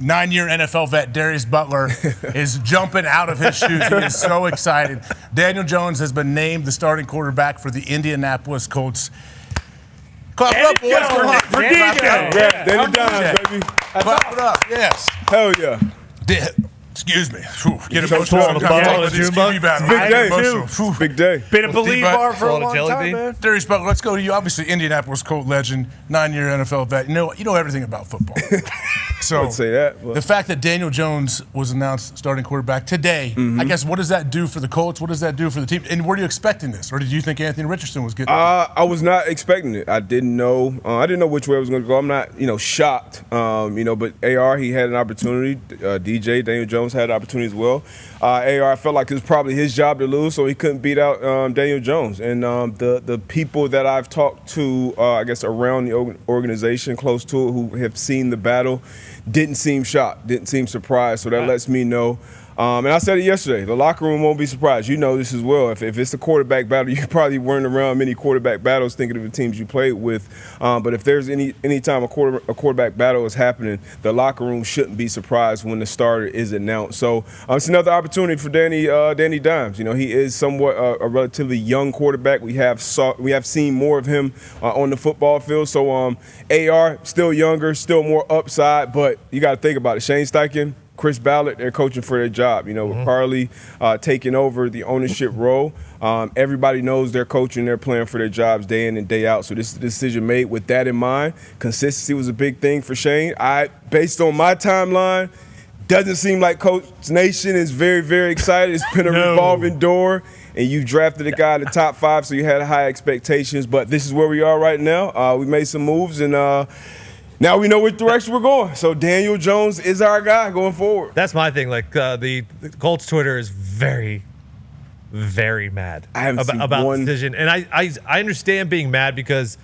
9-year NFL vet Darius Butler is jumping out of his shoes. He is so excited. Daniel Jones has been named the starting quarterback for the Indianapolis Colts. Clap it up, boys. For DJ. Danny Dahn, baby. Clap it up, yes. Hell yeah. Excuse me. Get emotional. Big day. Been a believer for a long time, man. Darius Butler, let's go to you. Obviously, Indianapolis Colt legend, 9-year NFL vet. You know everything about football. So I'd say that, but. The fact that Daniel Jones was announced starting quarterback today, I guess, what does that do for the Colts? What does that do for the team? And were you expecting this, or did you think Anthony Richardson was getting? I was not expecting it. I didn't know. I didn't know which way it was going to go. I'm not, shocked. But AR, he had an opportunity. DJ Daniel Jones had an opportunity as well. AR, I felt like it was probably his job to lose, so he couldn't beat out Daniel Jones. And the people that I've talked to, I guess, around the organization, close to it, who have seen the battle, didn't seem shocked, didn't seem surprised. So that lets me know. And I said it yesterday, the locker room won't be surprised. You know this as well. If it's a quarterback battle, you probably weren't around many quarterback battles thinking of the teams you played with. But if there's any time a quarterback battle is happening, the locker room shouldn't be surprised when the starter is announced. So it's another opportunity for Danny Dimes. He is somewhat a relatively young quarterback. We have seen more of him on the football field. So AR, still younger, still more upside, but you got to think about it. Shane Steichen, Chris Ballard, they're coaching for their job. With Carly taking over the ownership role, everybody knows they're coaching, they're playing for their jobs day in and day out. So this is a decision made with that in mind. Consistency was a big thing for Shane. Based on my timeline, doesn't seem like Coach Nation is very, very excited. It's been a revolving door, and you drafted a guy in the top 5, so you had high expectations. But this is where we are right now. We made some moves, and now we know which direction we're going. So Daniel Jones is our guy going forward. That's my thing. Like the Colts Twitter is very, very mad about the decision. And I understand being mad because,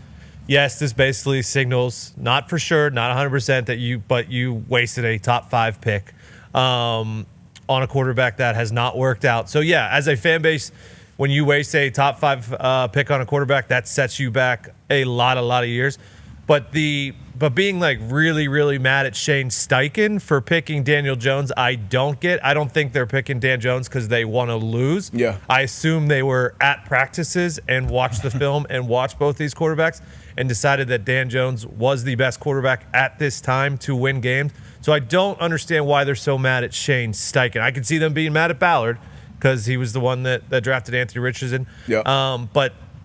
yes, this basically signals, not for sure, not 100% that you wasted a top 5 pick on a quarterback that has not worked out. So, yeah, as a fan base, when you waste a top 5 pick on a quarterback, that sets you back a lot of years. But being like really, really mad at Shane Steichen for picking Daniel Jones, I don't think they're picking Dan Jones because they want to lose. Yeah. I assume they were at practices and watched the film and watched both these quarterbacks and decided that Dan Jones was the best quarterback at this time to win games. So I don't understand why they're so mad at Shane Steichen. I can see them being mad at Ballard because he was the one that drafted Anthony Richardson. Yeah.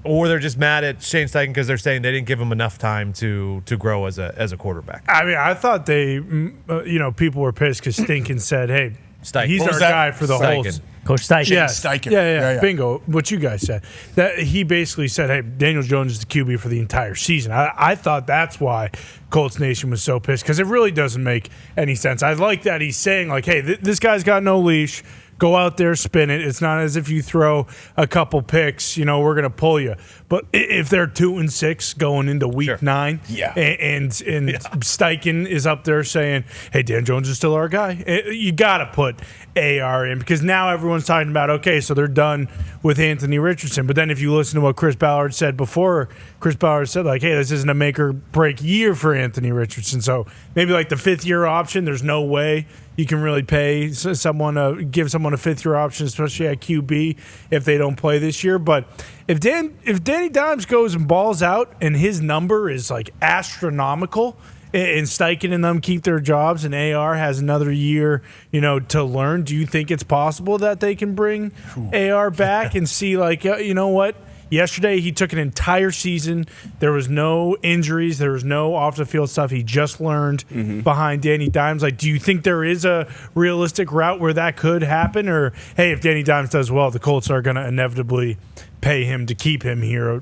Or they're just mad at Shane Steichen because they're saying they didn't give him enough time to grow as a quarterback. I mean, I thought people were pissed because Stinkin said, "Hey, Steichen. He's our guy for the whole." Coach Steichen. Yeah, Steichen. Yeah. Bingo. What you guys said. That he basically said, "Hey, Daniel Jones is the QB for the entire season." I thought that's why Colts Nation was so pissed because it really doesn't make any sense. I like that he's saying like, "Hey, this guy's got no leash. Go out there, spin it. It's not as if you throw a couple picks, we're going to pull you." But if they're 2-6 going into week 9, and Steichen is up there saying, "Hey, Dan Jones is still our guy," you got to put AR in because now everyone's talking about, okay, so they're done with Anthony Richardson. But then if you listen to what Chris Ballard said before, Chris Ballard said, like, hey, this isn't a make or break year for Anthony Richardson. So maybe like the 5th-year option, there's no way you can really pay give someone a 5th-year option, especially at QB, if they don't play this year. But if Danny Dimes goes and balls out and his number is like astronomical, and Steichen and them keep their jobs, and AR has another year, to learn, do you think it's possible that they can bring AR back and see, like, you know what? Yesterday, he took an entire season. There was no injuries. There was no off-the-field stuff. He just learned behind Danny Dimes. Like, do you think there is a realistic route where that could happen? Or, hey, if Danny Dimes does well, the Colts are going to inevitably pay him to keep him here.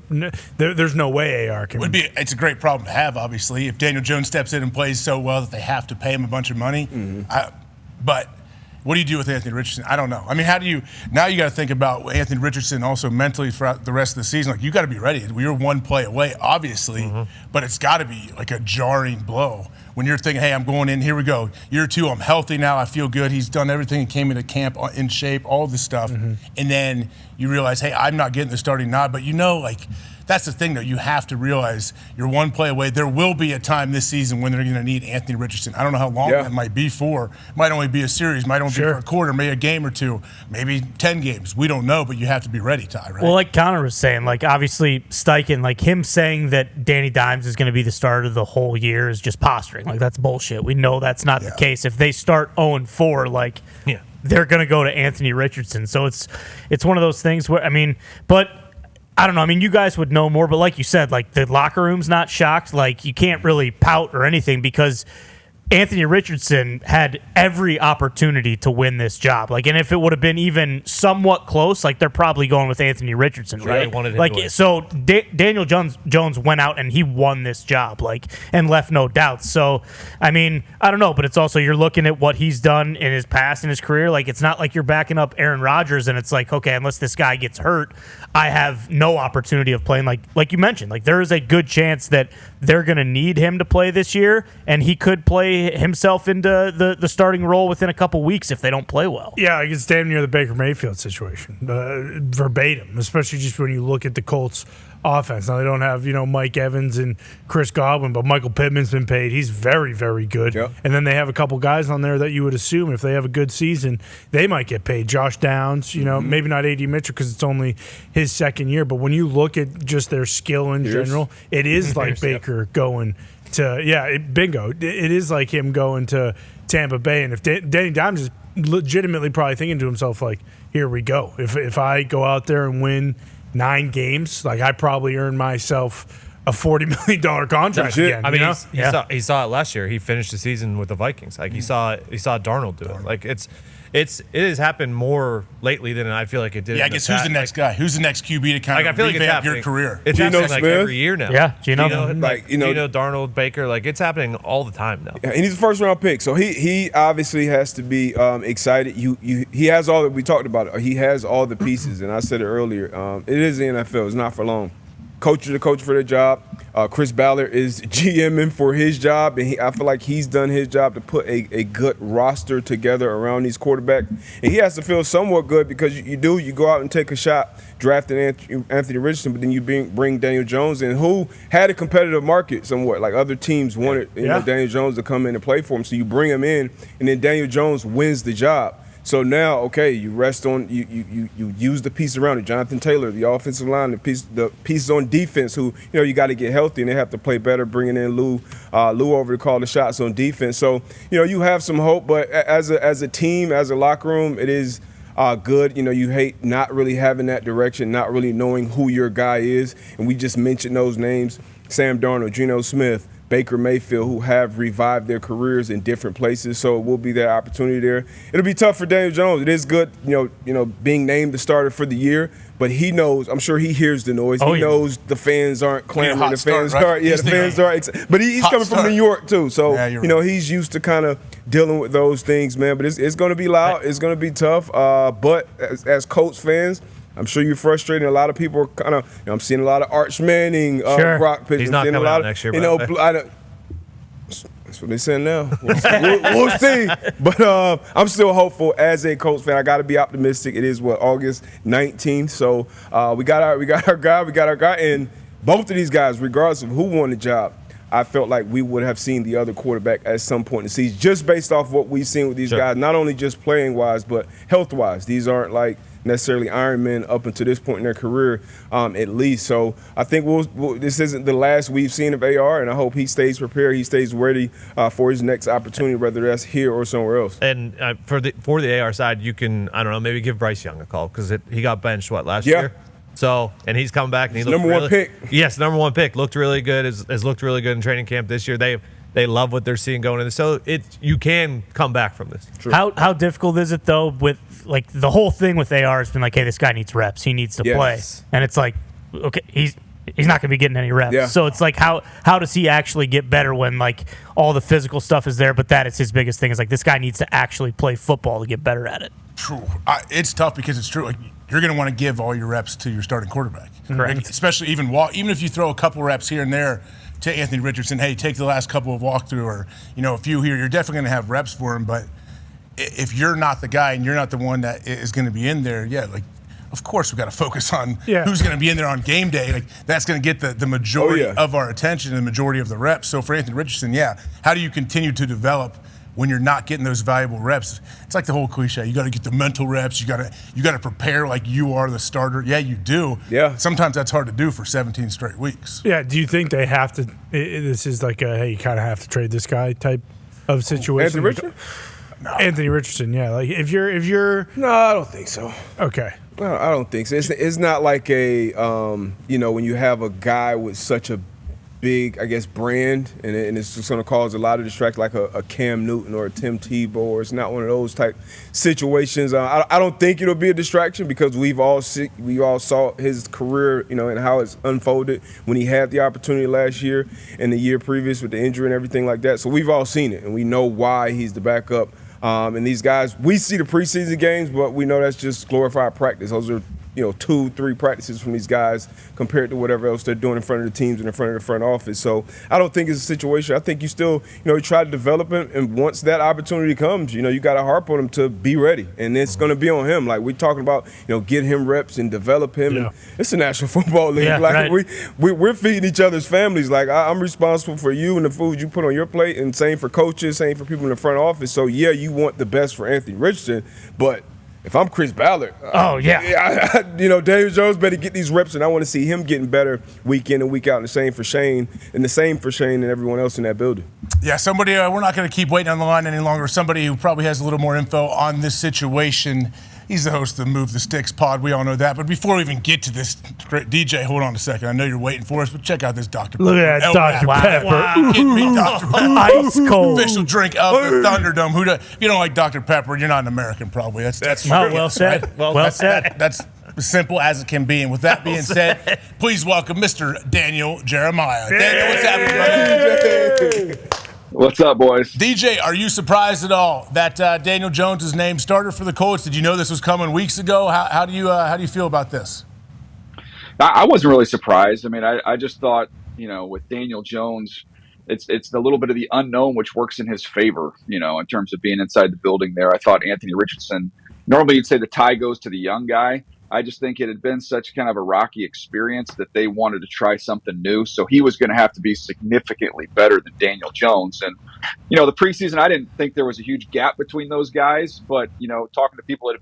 There's no way AR can. It's a great problem to have, obviously, if Daniel Jones steps in and plays so well that they have to pay him a bunch of money. But what do you do with Anthony Richardson? I don't know. I mean, now you got to think about Anthony Richardson also mentally throughout the rest of the season. Like, you got to be ready. We're one play away, obviously, but it's got to be like a jarring blow when you're thinking, hey, I'm going in, here we go. Year 2, I'm healthy now, I feel good. He's done everything and came into camp in shape, all this stuff. And then you realize, hey, I'm not getting the starting nod. But that's the thing, though. You have to realize you're one play away. There will be a time this season when they're going to need Anthony Richardson. I don't know how long that might be for. It might only be a series, might only be for a quarter, maybe a game or two, maybe 10 games. We don't know, but you have to be ready, Ty, right? Well, like Connor was saying, like obviously Steichen, like him saying that Danny Dimes is going to be the starter the whole year is just posturing. Like that's bullshit. We know that's not the case. If they start 0-4, like they're going to go to Anthony Richardson. So it's one of those things where, I mean, but I don't know. I mean, you guys would know more, but like you said, like the locker room's not shocked. Like you can't really pout or anything because Anthony Richardson had every opportunity to win this job. Like, and if it would have been even somewhat close, like they're probably going with Anthony Richardson, right? They wanted him like, to win. so Daniel Jones went out and he won this job, like, and left no doubts. So, I mean, I don't know, but it's also you're looking at what he's done in his past in his career. Like, it's not like you're backing up Aaron Rodgers and it's like, okay, unless this guy gets hurt, I have no opportunity of playing. Like you mentioned, like there is a good chance that they're going to need him to play this year, and he could play himself into the starting role within a couple weeks if they don't play well. Yeah, I it's damn near the Baker Mayfield situation, verbatim, especially just when you look at the Colts offense. Now, they don't have, Mike Evans and Chris Godwin, but Michael Pittman's been paid. He's very, very good. Yep. And then they have a couple guys on there that you would assume if they have a good season, they might get paid. Josh Downs, maybe not A.D. Mitchell because it's only his second year, but when you look at just their skill in general, it is like Baker going to, bingo. It is like him going to Tampa Bay. And if Danny Dimes is legitimately probably thinking to himself, like, here we go. If I go out there and win 9 games, like I probably earned myself a $40 million contract again. I mean, he saw it last year. He finished the season with the Vikings. Like he saw Darnold do it. Like it has happened more lately than I feel like it did. Yeah, I guess who's the next guy? Who's the next QB to kind of revamp your career? It's happening like every year now. Yeah, Geno, Darnold, Baker, like it's happening all the time now. Yeah, and he's a first round pick, so he obviously has to be excited. He has all that we talked about. He has all the pieces, and I said it earlier. It is the NFL. It's not for long. Coaches are coaching for their job. Chris Ballard is GMing for his job, and I feel like he's done his job to put a good roster together around these quarterbacks. And he has to feel somewhat good because you go out and take a shot drafting Anthony Richardson, but then you bring Daniel Jones in, who had a competitive market somewhat. Like other teams wanted Daniel Jones to come in and play for him, so you bring him in, and then Daniel Jones wins the job. So now, okay, you rest on you use the piece around it. Jonathan Taylor, the offensive line, the pieces on defense. Who you got to get healthy and they have to play better. Bringing in Lou over to call the shots on defense. So you have some hope, but as a team, as a locker room, it is good. You hate not really having that direction, not really knowing who your guy is. And we just mentioned those names: Sam Darnold, Geno Smith, Baker Mayfield, who have revived their careers in different places. So it will be that opportunity there. It'll be tough for Daniel Jones. It is good, being named the starter for the year, but he knows, I'm sure he hears the noise. He knows the fans aren't clamoring. The fans aren't. But he's coming from New York too. So, he's used to kind of dealing with those things, man. But it's going to be loud. It's going to be tough. But as Colts fans, I'm sure you're frustrated. A lot of people are kind of, I'm seeing a lot of Arch Manning, Brock pictures. He's not coming out next year, that's what they're saying now. We'll see. But I'm still hopeful as a Colts fan. I got to be optimistic. It is August 19th. So we got our guy, and both of these guys, regardless of who won the job, I felt like we would have seen the other quarterback at some point in the season, just based off what we've seen with these guys, not only just playing wise, but health wise. These aren't like necessarily Iron Men up until this point in their career, at least. So I think this isn't the last we've seen of AR, and I hope he stays prepared. He stays ready for his next opportunity, whether that's here or somewhere else. And for the AR side, you can, I don't know, maybe give Bryce Young a call because he got benched last year. So, and he's coming back and he looked number one pick. Yes, number one pick. Looked really good. Has looked really good in training camp this year. They love what they're seeing going in. So you can come back from this. True. How difficult is it though with like the whole thing with AR has been like, hey, this guy needs reps. He needs to play. And it's like, okay, he's not going to be getting any reps. Yeah. So it's like how does he actually get better when like all the physical stuff is there, but that is his biggest thing is like this guy needs to actually play football to get better at it. True. It's tough because it's true. Like, you're going to want to give all your reps to your starting quarterback. Correct. Like, especially even if you throw a couple reps here and there to Anthony Richardson, hey, take the last couple of walkthrough or, a few here, you're definitely going to have reps for him. But if you're not the guy and you're not the one that is going to be in there, like of course we got to focus on who's going to be in there on game day. Like that's going to get the majority of our attention and the majority of the reps. So for Anthony Richardson, how do you continue to develop when you're not getting those valuable reps? It's like the whole cliche. You got to get the mental reps. You got to prepare like you are the starter. Yeah, you do. Yeah. Sometimes that's hard to do for 17 straight weeks. Yeah. Do you think they have to? This is like a hey, you kind of have to trade this guy type of situation. Anthony Richardson? No. Anthony Richardson. Yeah. Like if you're. No, I don't think so. Okay. No, I don't think so. It's not like a when you have a guy with such a big, I guess, brand, and it's just going to cause a lot of distractions, like a Cam Newton or a Tim Tebow, or it's not one of those type situations. I don't think it'll be a distraction because we all saw his career, and how it's unfolded when he had the opportunity last year and the year previous with the injury and everything like that. So we've all seen it, and we know why he's the backup. And these guys, we see the preseason games, but we know that's just glorified practice. Those are 2-3 practices from these guys compared to whatever else they're doing in front of the teams and in front of the front office. So I don't think it's a situation. I think you still, you try to develop him, and once that opportunity comes, you got to harp on him to be ready, and it's going to be on him. Like we're talking about, get him reps and develop him. Yeah. And it's a National Football League. We're feeding each other's families. Like I'm responsible for you and the food you put on your plate, and same for coaches, same for people in the front office. So you want the best for Anthony Richardson, but if I'm Chris Ballard, Daniel Jones better get these reps, and I want to see him getting better week in and week out. And the same for Shane, and everyone else in that building. Yeah, somebody, we're not going to keep waiting on the line any longer. Somebody who probably has a little more info on this situation. He's the host of the Move the Sticks pod. We all know that. But before we even get to this, DJ, hold on a second. I know you're waiting for us, but check out this Dr. Pepper. Look at that Dr. Pepper. Wow. Kidding me, Dr. Pepper. Ice cold. Official drink of the Thunderdome. If you don't like Dr. Pepper, you're not an American, probably. That's well said. Right? Well said. That's as simple as it can be. And with that being said, please welcome Mr. Daniel Jeremiah. Daniel, what's happening, brother? What's up, boys? DJ, are you surprised at all that Daniel Jones is named starter for the Colts? Did you know this was coming weeks ago? How do you feel about this? I wasn't really surprised. I mean, I just thought, with Daniel Jones, it's a little bit of the unknown, which works in his favor, in terms of being inside the building there. I thought Anthony Richardson, normally you'd say the tie goes to the young guy. I just think it had been such kind of a rocky experience that they wanted to try something new. So he was going to have to be significantly better than Daniel Jones. And, the preseason, I didn't think there was a huge gap between those guys. But, talking to people that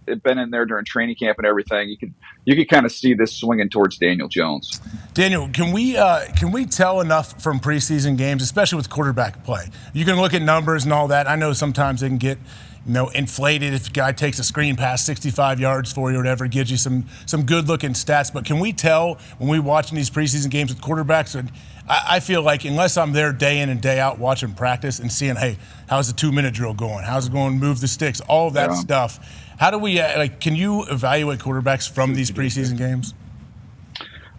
have been in there during training camp and everything, you could kind of see this swinging towards Daniel Jones. Daniel, can we tell enough from preseason games, especially with quarterback play? You can look at numbers and all that. I know sometimes they can get inflated if a guy takes a screen pass 65 yards for you or whatever, gives you some good-looking stats. But can we tell when we're watching these preseason games with quarterbacks? And I feel like unless I'm there day in and day out watching practice and seeing, hey, how's the 2-minute drill going? How's it going? Move the sticks, all of that stuff. How do we can you evaluate quarterbacks from these preseason games?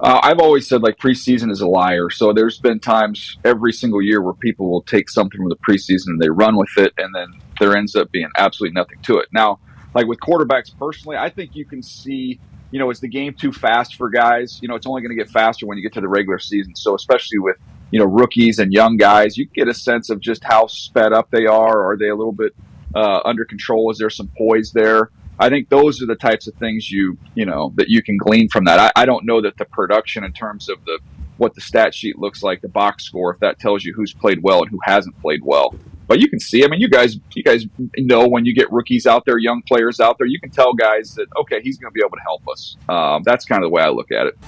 I've always said preseason is a liar. So there's been times every single year where people will take something from the preseason and they run with it, and then there ends up being absolutely nothing to it. Now, with quarterbacks personally, I think you can see, is the game too fast for guys? It's only going to get faster when you get to the regular season. So especially with, rookies and young guys, you get a sense of just how sped up they are. Are they a little bit under control? Is there some poise there? I think those are the types of things that you can glean from that. I don't know that the production in terms of what the stat sheet looks like, the box score, if that tells you who's played well and who hasn't played well. But you can see, you guys know when you get rookies out there, young players out there, you can tell guys that, okay, he's going to be able to help us. That's kind of the way I look at it.